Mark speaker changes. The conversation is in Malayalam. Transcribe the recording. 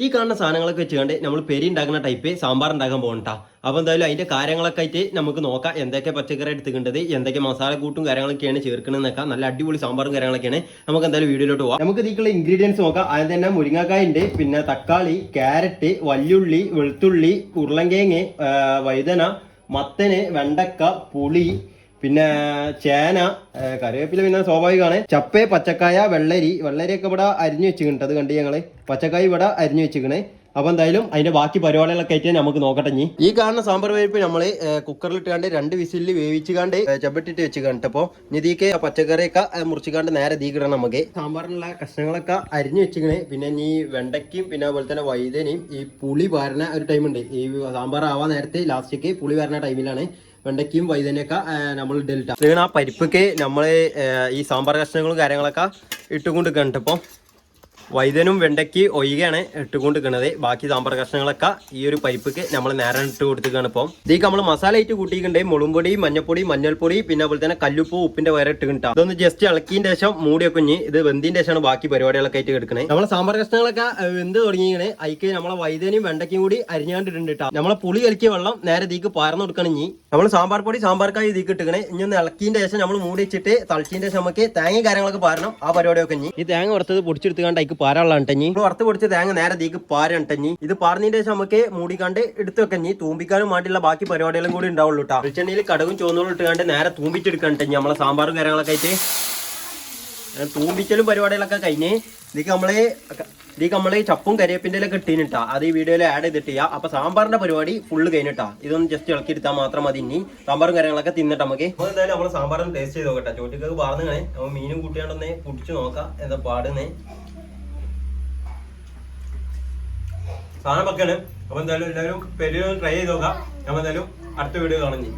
Speaker 1: ഈ കാണുന്ന സാധനങ്ങളൊക്കെ വെച്ചുകൊണ്ട് നമ്മൾ പെരി ഉണ്ടാക്കുന്ന ടൈപ്പ് സാമ്പാർ ഉണ്ടാക്കാൻ പോകണ്ട. അപ്പോൾ എന്തായാലും അതിന്റെ കാര്യങ്ങളൊക്കെ ആയിട്ട് നമുക്ക് നോക്കാം. എന്തൊക്കെ പച്ചക്കറി എടുത്തിട്ടുണ്ടത്, എന്തൊക്കെ മസാല കൂട്ടും കാര്യങ്ങളൊക്കെയാണ് ചേർക്കണമെന്നൊക്കെ. നല്ല അടിപൊളി സാമ്പാറും കാര്യങ്ങളൊക്കെയാണ്. നമുക്ക് എന്തായാലും വീഡിയോയിലോട്ട് പോകാം. നമുക്ക് ഇതിലേക്കുള്ള ഇൻഗ്രീഡിയൻസ് നോക്കാം. അതിന് തന്നെ മുരിങ്ങക്കായ ഉണ്ട്, പിന്നെ തക്കാളി, ക്യാരറ്റ്, വല്യുള്ളി, വെളുത്തുള്ളി, ഉരുളൻകിഴങ്ങ്, വഴുതന, മത്തന്, വെണ്ടക്ക, പുളി, പിന്നെ ചേന, കറിവേപ്പില പിന്നെ സ്വാഭാവികമാണ്. ചപ്പ, പച്ചക്കായ, വെള്ളരിയൊക്കെ ഇവിടെ അരിഞ്ഞു വെച്ചിട്ടുണ്ട്. അത് കണ്ട് ഞങ്ങള് പച്ചക്കായ ഇവിടെ അരിഞ്ഞു വെച്ചിക്കണേ. അപ്പൊ എന്തായാലും അതിന്റെ ബാക്കി പരിപാടികളൊക്കെ ആയിട്ട് നമുക്ക് നോക്കട്ടെ. ഈ കാണുന്ന സാമ്പാർ വേവിപ്പ് നമ്മള് കുക്കറിൽ ഇട്ടാണ്ട് 2 വിസിലിൽ വേവിച്ചുകാണ്ട് ചപ്പട്ടിട്ട് വെച്ചുകാണ്ട്. അപ്പോൾ ഇതിക്ക് പച്ചക്കറിയൊക്കെ മുറിച്ചുകാണ്ട് നേരെ തീക്കിടണം. നമുക്ക് സാമ്പാറിനുള്ള കഷ്ണങ്ങളൊക്കെ അരിഞ്ഞു വെച്ചിക്കണേ. പിന്നെ ഈ വെണ്ടയ്ക്കും പിന്നെ അതുപോലെ തന്നെ വൈതനയും ഈ പുളി പാരണ ഒരു ടൈമുണ്ട്. ഈ സാമ്പാർ ആവാൻ നേരത്തെ ലാസ്റ്റിക്ക് പുളി പാരണ ടൈമിലാണ് വെണ്ടയ്ക്കും വൈതനയൊക്കെ നമ്മൾ ഇടലിട്ട. ആ പരിപ്പൊക്കെ നമ്മള് ഈ സാമ്പാർ കഷ്ണങ്ങളും കാര്യങ്ങളൊക്കെ ഇട്ടുകൊണ്ട് കണ്ടപ്പോൾ വൈതനും വെണ്ടയ്ക്ക് ഒഴികെയാണ് ഇട്ടുകൊണ്ടിരിക്കുന്നത്. ബാക്കി സാമ്പാർ കഷ്ണങ്ങളൊക്കെ ഈ ഒരു പരിപ്പൊക്കെ നമ്മൾ നേരെ ഇട്ട് കൊടുത്തിരിക്കുകയാണ്. ഇപ്പം ഇതിലേക്ക് നമ്മൾ മസാല ഇട്ട് കൂട്ടിയിട്ടുണ്ട്. മുളകുംപൊടി, മഞ്ഞപ്പൊടി, മഞ്ഞൾപ്പൊടി, പിന്നെ അതുപോലെ തന്നെ കല്ലുപ്പ്, ഉപ്പിന്റെ വയറ് ഇട്ട് കിട്ടാം. ഇതൊന്ന് ജസ്റ്റ് ഇളക്കിയതിന്റെ ശേഷം മൂടിയൊക്കെ ഇത് വെന്തിന്റെ ശേഷമാണ് ബാക്കി പരിപാടികളൊക്കെ ആയിട്ട് എടുക്കുന്നത്. നമ്മളെ സാമ്പാർ കഷ്ണങ്ങളൊക്കെ വെന്ത് തുടങ്ങിയാണ്. അതിക്ക് നമ്മളെ വൈതനയും വെണ്ടയ്ക്കും കൂടി അരിഞ്ഞാണ്ടിട്ടുണ്ട് കേട്ടോ. നമ്മളെ പുളി കലക്കിയ വെള്ളം നേരെ ഇതിക്ക് പാർന്ന് കൊടുക്കണം. നമ്മൾ സാമ്പാർ പൊടി സാമ്പാർക്കായി ഇതിക്ക് ഇട്ടിക്കണേ. ഇനി ഒന്ന് ഇളക്കിയതിന്റെ ശേഷം നമ്മൾ മൂടി വെച്ചിട്ട് തളിച്ചതിന്റെ ശേഷം നമുക്ക് തേങ്ങ കാര്യങ്ങളൊക്കെ പാരണം. ആ പരിപാടിയൊക്കെ ഈ തേങ്ങ വറുത്തത് പൊടിച്ചെടുത്തുകൊണ്ട് പാരാളാണ് വറുത്ത് പൊടിച്ച് തേങ്ങ നേരെ തീക്ക് പാരണ്ടഞ്ഞി. ഇത് പാർന്നതിന്റെ ശേഷം നമുക്ക് മൂടിക്കാണ്ട് എടുത്തു വെക്കഞ്ഞി. തൂമ്പിക്കാനും വേണ്ടിയുള്ള ബാക്കി പരിപാടികളും കൂടി ഉണ്ടാവുള്ളൂ കേട്ടോ. വെളിച്ചെണ്ണയിൽ കടുകും ചുവന്നോളും ഇട്ടുകൊണ്ട് നേരെ തൂമ്പിച്ചെടുക്കണ്ടഞ്ഞി. നമ്മളെ സാമ്പാറും കാര്യങ്ങളൊക്കെ ആയിട്ട് തൂമ്പിക്കലും പരിപാടികളൊക്കെ കഴിഞ്ഞ് ഇതിക്ക് നമ്മള് ചപ്പും കരിവേപ്പിന്റെ ഒക്കെ ഇട്ടീനിട്ടാ. അത് ഈ വീഡിയോയിൽ ആഡ് ചെയ്തിട്ട് ചെയ്യാം. അപ്പൊ സാമ്പാറിന്റെ പരിപാടി ഫുള്ള് കഴിഞ്ഞിട്ടാ. ഇതൊന്ന് ജസ്റ്റ് ഇളക്കിയെടുത്താൽ മാത്രം മതി. ഇനി സാമ്പാറും കാര്യങ്ങളൊക്കെ തിന്നിട്ട് നമുക്ക് എന്തായാലും നമ്മള് സാമ്പാറും ടേസ്റ്റ് ചെയ്ത് നോക്കട്ടെ. ചോട്ടിക്കൊക്കെ പറഞ്ഞേ നമ്മൾ മീനും കൂട്ടിയാണ്ടൊന്ന് പൊടിച്ചു നോക്കാം എന്താ പാടുന്നേ. സാധനം പക്കാണ്. അപ്പൊ എന്തായാലും എല്ലാവരും പെരിയൊന്ന് ട്രൈ ചെയ്ത് നോക്കാം. നമ്മൾ എന്തായാലും അടുത്ത വീഡിയോ കാണും.